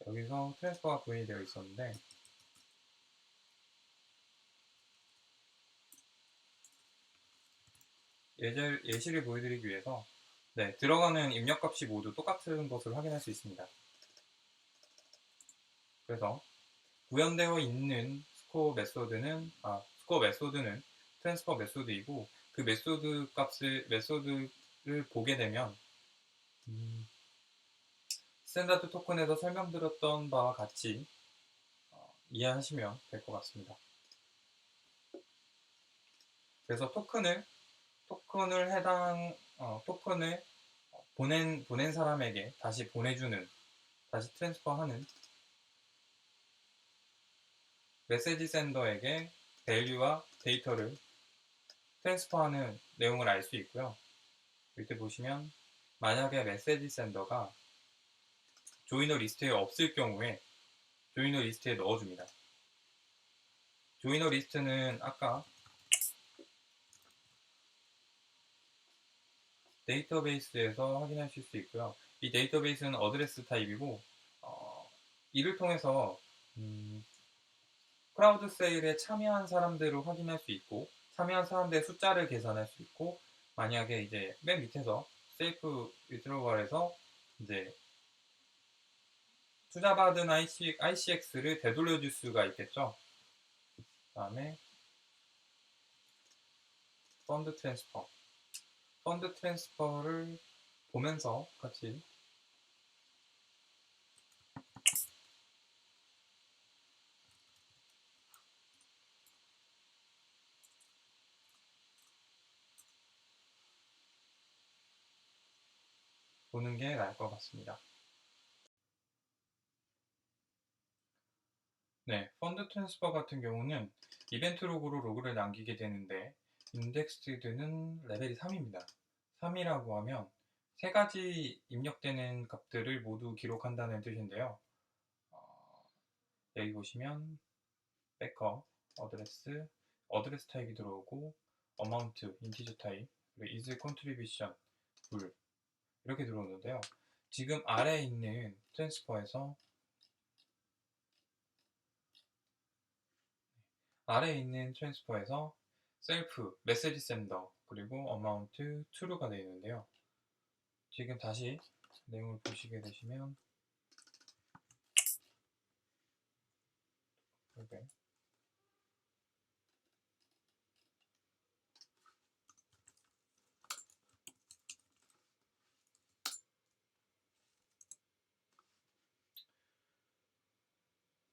여기서 트랜스퍼가 구현이 되어 있었는데 예시를 보여드리기 위해서 들어가는 입력값이 모두 똑같은 것을 확인할 수 있습니다. 그래서 구현되어 있는 스코어 메소드는 트랜스퍼 메소드이고 그 메소드를 보게 되면 스탠다드 토큰에서 설명드렸던 바와 같이 이해하시면 될 것 같습니다. 그래서 토큰을 보낸 사람에게 다시 다시 트랜스퍼하는 메시지 센더에게 밸류와 데이터를 트랜스퍼하는 내용을 알 수 있고요. 이때 보시면 만약에 메시지 센더가 조이너 리스트에 없을 경우에 조이너 리스트에 넣어줍니다. 조이너 리스트는 아까 데이터베이스에서 확인하실 수 있고요. 이 데이터베이스는 어드레스 타입이고 이를 통해서 크라우드 세일에 참여한 사람들을 확인할 수 있고 참여한 사람들의 숫자를 계산할 수 있고 만약에 이제 맨 밑에서 셀프 위드로얼에서 이제 투자받은 ICX를 되돌려줄 수가 있겠죠. 그 다음에 펀드 트랜스퍼를 보면서 같이 보는 게 나을 것 같습니다. 네, 펀드 트랜스퍼 같은 경우는 이벤트 로그로 로그를 남기게 되는데 인덱스드는 레벨이 3입니다. 3이라고 하면 세 가지 입력되는 값들을 모두 기록한다는 뜻인데요. 여기 보시면 백업, 어드레스 타입이 들어오고 어마운트, 인티저 타입, 그리고 is contribution, 불 이렇게 들어오는데요. 지금 아래에 있는 트랜스퍼에서 셀프, 메시지 샌더, 그리고 어마운트, true가 되어 있는데요. 지금 다시 내용을 보시게 되시면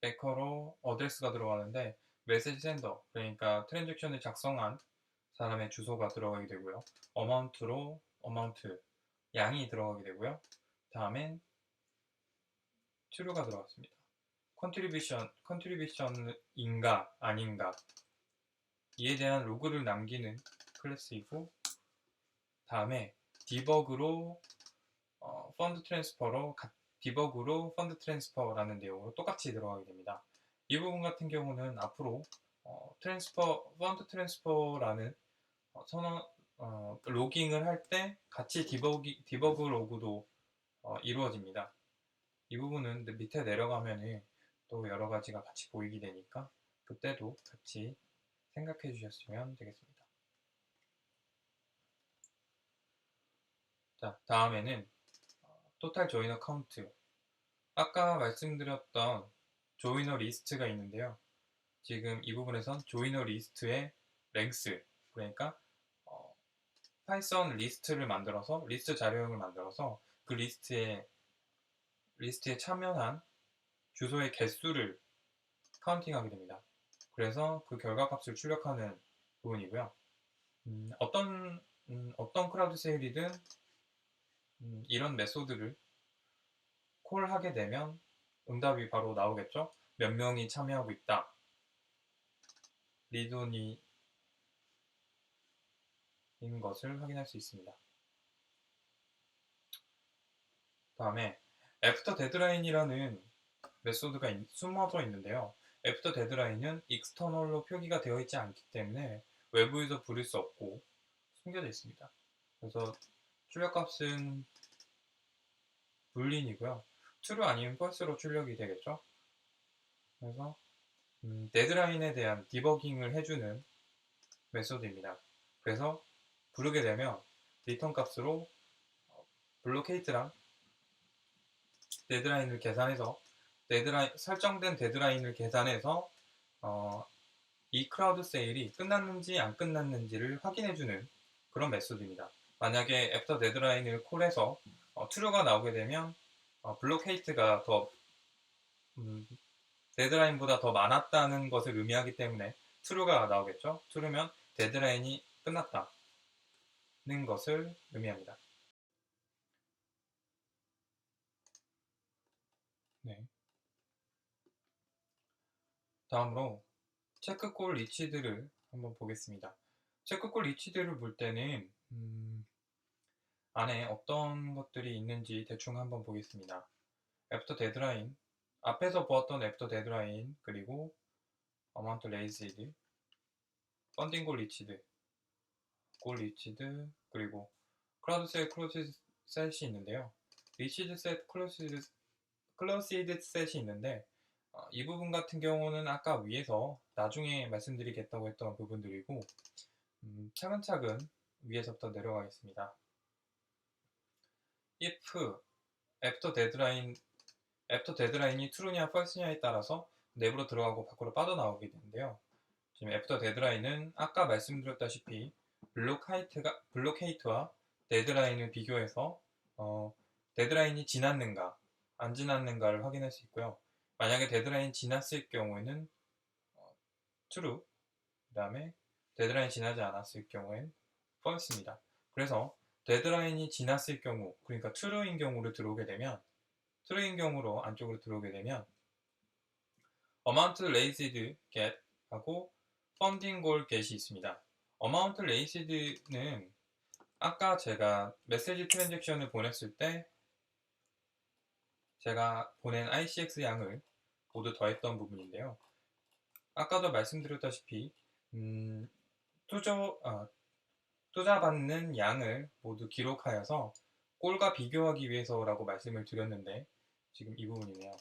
베커로 어드레스가 들어가는데 메시지 샌더, 그러니까 트랜잭션을 작성한 사람의 주소가 들어가게 되고요. 어마운트, 양이 들어가게 되고요. 다음엔 true가 들어갔습니다. 컨트리뷰션인가 아닌가 이에 대한 로그를 남기는 클래스이고 다음에 디버그로 펀드 트랜스퍼라는 내용으로 똑같이 들어가게 됩니다. 이 부분 같은 경우는 앞으로 펀드 트랜스퍼라는 로깅을 할 때 같이 디버그 로그도 이루어집니다. 이 부분은 밑에 내려가면은 또 여러 가지가 같이 보이게 되니까 그때도 같이 생각해 주셨으면 되겠습니다. 자, 다음에는 토탈 조이너 카운트. 아까 말씀드렸던 조이너 리스트가 있는데요. 지금 이 부분에선 조이너 리스트의 랭스, 그러니까 파이썬 리스트를 만들어서 리스트 자료형을 만들어서 그 리스트에 참여한 주소의 개수를 카운팅하게 됩니다. 그래서 그 결과값을 출력하는 부분이고요. 어떤 크라우드 세일이든 이런 메소드를 콜하게 되면 응답이 바로 나오겠죠. 몇 명이 참여하고 있다. 리돈이인 것을 확인할 수 있습니다. 다음에 애프터 데드라인이라는 메소드가 숨어져 있는데요. 애프터 데드라인은 익스터널로 표기가 되어 있지 않기 때문에 외부에서 부를 수 없고 숨겨져 있습니다. 그래서 출력값은 불린이고요. true 아니면 false로 출력이 되겠죠. 그래서 데드라인에 대한 디버깅을 해주는 메소드입니다. 그래서 부르게 되면 리턴 값으로 블로케이트랑 데드라인을 계산해서 설정된 데드라인을 계산해서 이 크라우드 세일이 끝났는지 안 끝났는지를 확인해주는 그런 메소드입니다. 만약에 애프터 데드라인을 콜해서 true가 나오게 되면 블로케이트가 더 데드라인보다 더 많았다는 것을 의미하기 때문에 true가 나오겠죠. true면 데드라인이 끝났다는 것을 의미합니다. 네. 다음으로 체크콜 리치드를 한번 보겠습니다. 체크콜 리치드를 볼 때는 안에 어떤 것들이 있는지 대충 한번 보겠습니다. 애프터 데드라인, 앞에서 보았던 애프터 데드라인, 그리고 어마운트 레이즈드, 펀딩 골 리치드, 그리고 크라우드 셀 클로시드 셋이 있는데요. 리치드 셋 클로시드 셋이 있는데 이 부분 같은 경우는 아까 위에서 나중에 말씀드리겠다고 했던 부분들이고 차근차근 위에서부터 내려가겠습니다. if 애프터 데드라인이 true냐 false냐에 따라서 내부로 들어가고 밖으로 빠져나오게 되는데요. 지금 애프터 데드라인은 아까 말씀드렸다시피 블록 헤이트와 데드라인을 비교해서 데드라인이 지났는가 안 지났는가를 확인할 수 있고요. 만약에 데드라인이 지났을 경우에는 true, 그 다음에 데드라인이 지나지 않았을 경우엔 false입니다. 그래서 데드라인이 지났을 경우, 그러니까 true인 경우로 들어오게 되면, true인 경우로 안쪽으로 들어오게 되면 amount raised get 하고 funding goal get이 있습니다. amount raised는 아까 제가 메시지 트랜잭션을 보냈을 때 제가 보낸 ICX 양을 모두 더했던 부분인데요. 아까도 말씀드렸다시피 투자받는 양을 모두 기록하여서 꼴과 비교하기 위해서라고 말씀을 드렸는데 지금 이 부분이네요.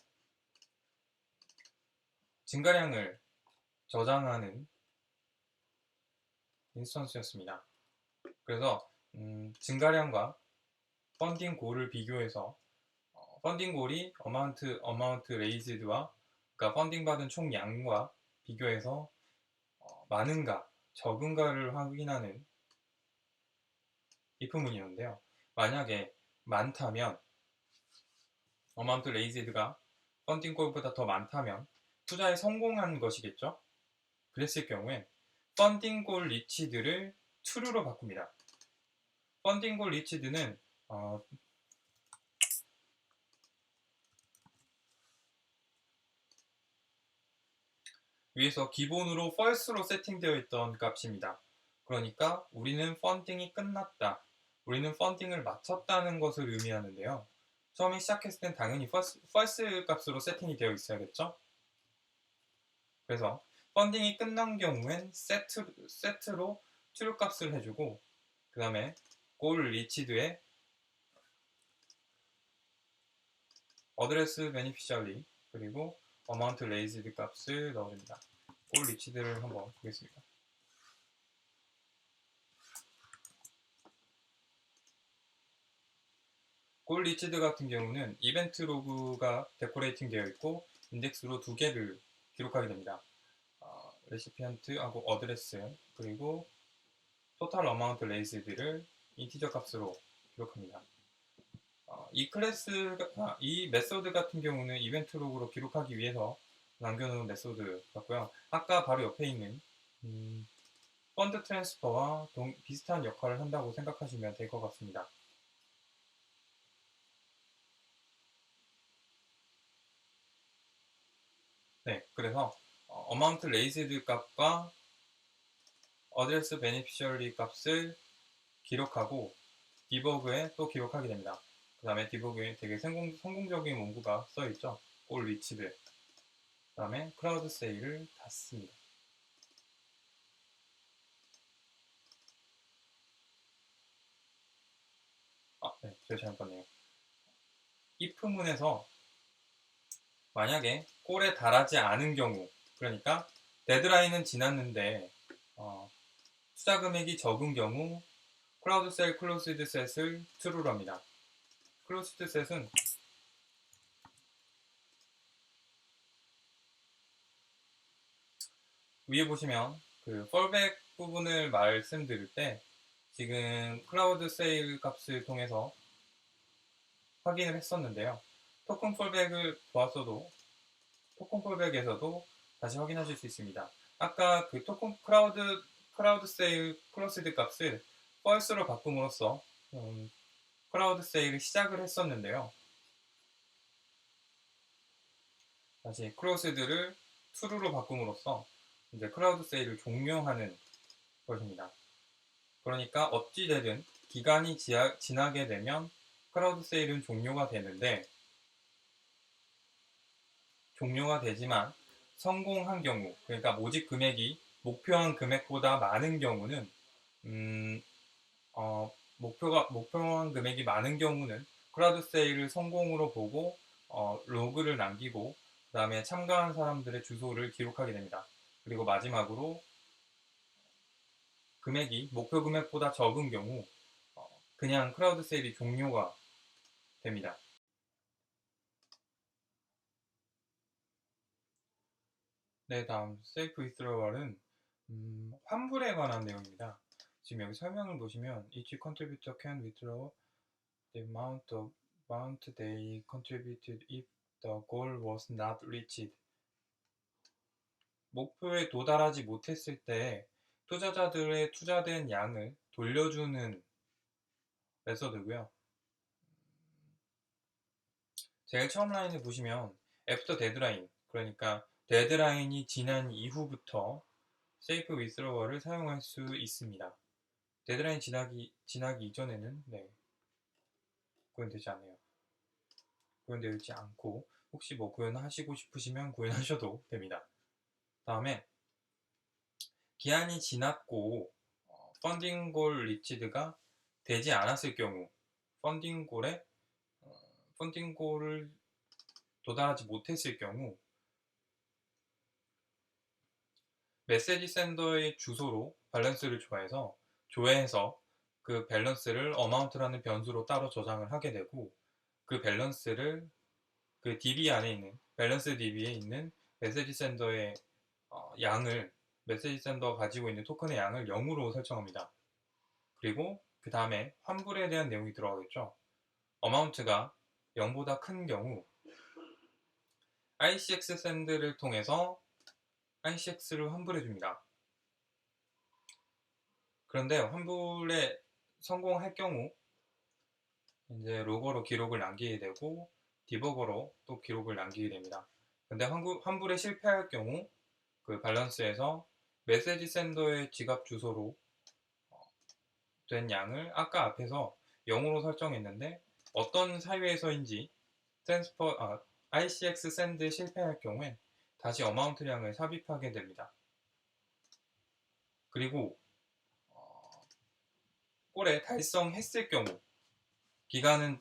증가량을 저장하는 인스턴스였습니다. 그래서 증가량과 펀딩 골을 비교해서 펀딩 골이 어마운트 레이즈드와 그러니까 펀딩 받은 총 양과 비교해서 많은가 적은가를 확인하는 if문이었는데요. 만약에 많다면 어마운트 레이즈드가 펀딩 골보다 더 많다면 투자에 성공한 것이겠죠. 그랬을 경우엔 펀딩 골 리치드를 true로 바꿉니다. 펀딩 골 리치드는 위에서 기본으로 false로 세팅되어 있던 값입니다. 그러니까 우리는 펀딩이 끝났다. 우리는 펀딩을 마쳤다는 것을 의미하는데요. 처음에 시작했을 땐 당연히 false 값으로 세팅이 되어 있어야겠죠. 그래서 펀딩이 끝난 경우엔 세트로 true 값을 해주고 그 다음에 골 리치드에 어드레스 베니피셜리 그리고 어마운트 레이즈드 값을 넣어줍니다. 골 리치드를 한번 보겠습니다. 골 리치드 같은 경우는 이벤트 로그가 데코레이팅 되어 있고 인덱스로 2개를 기록하게 됩니다. 레시피언트하고 어드레스 그리고 토탈 어마운트 레이즈드를 인티저 값으로 기록합니다. 이 메소드 같은 경우는 이벤트 로그로 기록하기 위해서 남겨놓은 메소드 같고요. 아까 바로 옆에 있는 펀드 트랜스퍼와 비슷한 역할을 한다고 생각하시면 될 것 같습니다. 네, 그래서 어마운트 레이즈드 값과 어드레스 베니피셜리 값을 기록하고 디버그에 또 기록하게 됩니다. 그 다음에 디버그에 되게 성공적인 문구가 써있죠. 골 리치드. 그 다음에 크라우드 세일을 닫습니다. 네, 제가 잘못 봤네요. if문에서 만약에 골에 달하지 않은 경우, 그러니까 데드라인은 지났는데 투자 금액이 적은 경우 크라우드 셀 클로스드 셋을 true로 합니다. 클로스드 셋은 위에 보시면 그 펄백 부분을 말씀드릴 때 지금 클라우드 세일 값을 통해서 확인을 했었는데요. 토큰 펄백을 보았어도 토큰 펄백에서도 다시 확인하실 수 있습니다. 아까 그 토큰 크라우드 세일 클로스드 값을 false로 바꿈으로써 크라우드 세일을 시작을 했었는데요. 다시 클로스드를 true로 바꿈으로써 이제 크라우드 세일을 종료하는 것입니다. 그러니까 어찌되든 기간이 지나게 되면 크라우드 세일은 종료가 되지만 성공한 경우, 그러니까 모집 금액이 목표한 금액보다 많은 경우는 목표한 금액이 많은 경우는 크라우드 세일을 성공으로 보고 로그를 남기고 그 다음에 참가한 사람들의 주소를 기록하게 됩니다. 그리고 마지막으로 금액이 목표 금액보다 적은 경우 그냥 크라우드 세일이 종료가 됩니다. 네, 다음 세이프 위스드로얼은 환불에 관한 내용입니다. 지금 여기 설명을 보시면 each contributor can withdraw the amount they contributed if the goal was not reached. 목표에 도달하지 못했을 때 투자자들의 투자된 양을 돌려주는 메서드고요. 제일 처음 라인을 보시면 애프터 데드라인, 그러니까 데드라인이 지난 이후부터 세이프 위스드로얼을 사용할 수 있습니다. 데드라인 지나기 이전에는 구현되지 않아요. 구현되지 않고 혹시 구현하시고 싶으시면 구현하셔도 됩니다. 다음에 기한이 지났고 펀딩골 리치드가 되지 않았을 경우, 펀딩골을 도달하지 못했을 경우 메시지 샌더의 주소로 밸런스를 조회해서 그 밸런스를 어마운트라는 변수로 따로 저장을 하게 되고 그 밸런스를 그 DB 안에 있는 밸런스 DB에 있는 메시지 샌더의 메시지 샌더가 가지고 있는 토큰의 양을 0으로 설정합니다. 그리고 그 다음에 환불에 대한 내용이 들어가겠죠. 어마운트가 0보다 큰 경우 ICX 샌드를 통해서 ICX를 환불해 줍니다. 그런데 환불에 성공할 경우 이제 로거로 기록을 남기게 되고 디버거로 또 기록을 남기게 됩니다. 근데 환불에 실패할 경우 그 밸런스에서 메시지 샌더의 지갑 주소로 된 양을 아까 앞에서 0으로 설정했는데 어떤 사유에서인지 ICX 샌드에 실패할 경우엔 다시 어마운트량을 삽입하게 됩니다. 그리고 꼴에 달성했을 경우 기간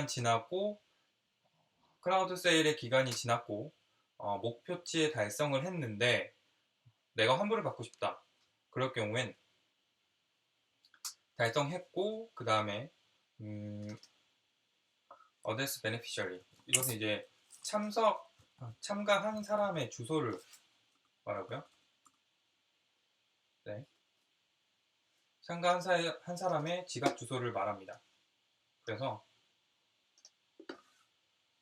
지났고 크라우드 세일의 기간이 지났고 목표치에 달성을 했는데 내가 환불을 받고 싶다. 그럴 경우엔 달성했고 그 다음에 others beneficiary, 이것은 이제 참가한 사람의 주소를 말하고요. 네. 참가한 한 사람의 지갑 주소를 말합니다. 그래서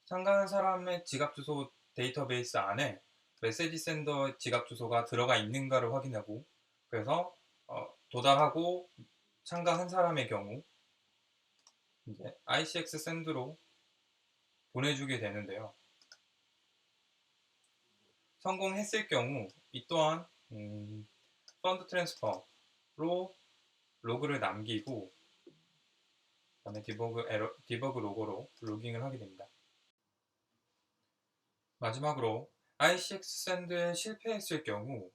참가한 사람의 지갑 주소 데이터베이스 안에 메시지 샌더 지갑 주소가 들어가 있는가를 확인하고 그래서 도달하고 참가한 사람의 경우 이제 ICX 샌드로 보내주게 되는데요. 성공했을 경우 이 또한 펀드 트랜스퍼로 로그를 남기고 그다음에 디버그 로고로 로깅을 하게 됩니다. 마지막으로 ICX 샌드에 실패했을 경우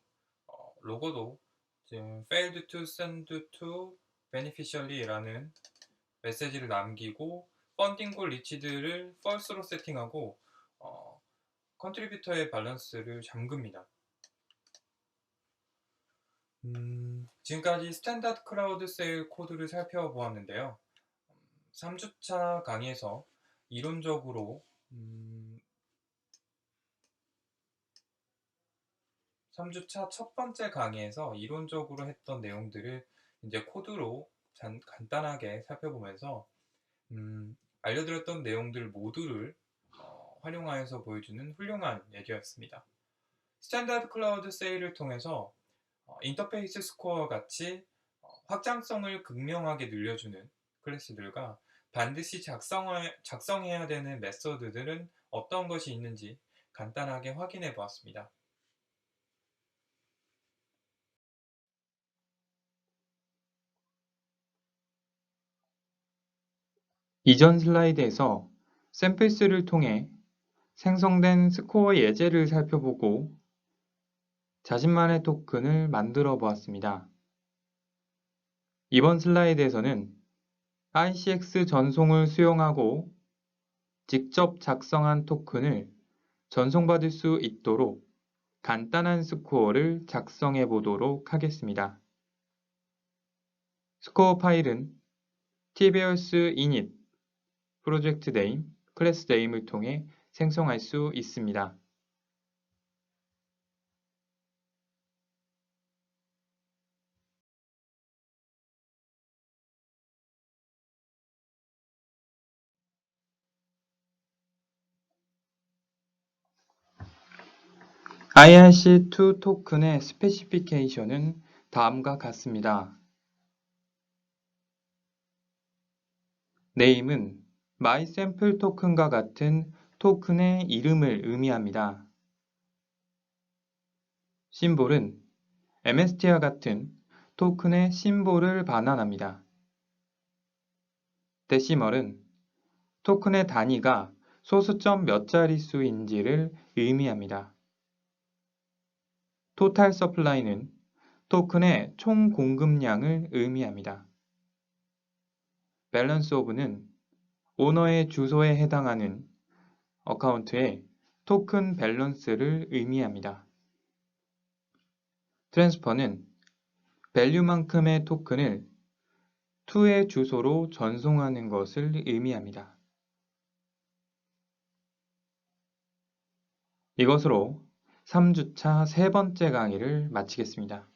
로고도 지금 failed to send to beneficiary라는 메시지를 남기고 펀딩 골 리치드를 false로 세팅하고 컨트리뷰터의 밸런스를 잠깁니다. 지금까지 스탠다드 크라우드 세일 코드를 살펴보았는데요. 3주차 강의에서 이론적으로 3주차 첫 번째 강의에서 이론적으로 했던 내용들을 이제 코드로 간단하게 살펴보면서 알려드렸던 내용들 모두를 활용하여서 보여주는 훌륭한 예제였습니다. 스탠다드 클라우드 세일을 통해서 인터페이스 스코어 같이 확장성을 극명하게 늘려주는 클래스들과 반드시 작성해야 되는 메서드들은 어떤 것이 있는지 간단하게 확인해 보았습니다. 이전 슬라이드에서 샘플스를 통해 생성된 스코어 예제를 살펴보고 자신만의 토큰을 만들어 보았습니다. 이번 슬라이드에서는 ICX 전송을 수용하고 직접 작성한 토큰을 전송받을 수 있도록 간단한 스코어를 작성해 보도록 하겠습니다. 스코어 파일은 tbears init, 프로젝트 네임, 클래스 네임을 통해 생성할 수 있습니다. IRC2 토큰의 스페시피케이션은 다음과 같습니다. 네임은 mySample 토큰과 같은 토큰의 이름을 의미합니다. 심볼은 MST와 같은 토큰의 심볼을 반환합니다. 데시멀은 토큰의 단위가 소수점 몇 자릿수인지를 의미합니다. 토탈 서플라이는 토큰의 총 공급량을 의미합니다. 밸런스 오브는 오너의 주소에 해당하는 어카운트의 토큰 밸런스를 의미합니다. 트랜스퍼는 밸류만큼의 토큰을 to의 주소로 전송하는 것을 의미합니다. 이것으로 3주차 세 번째 강의를 마치겠습니다.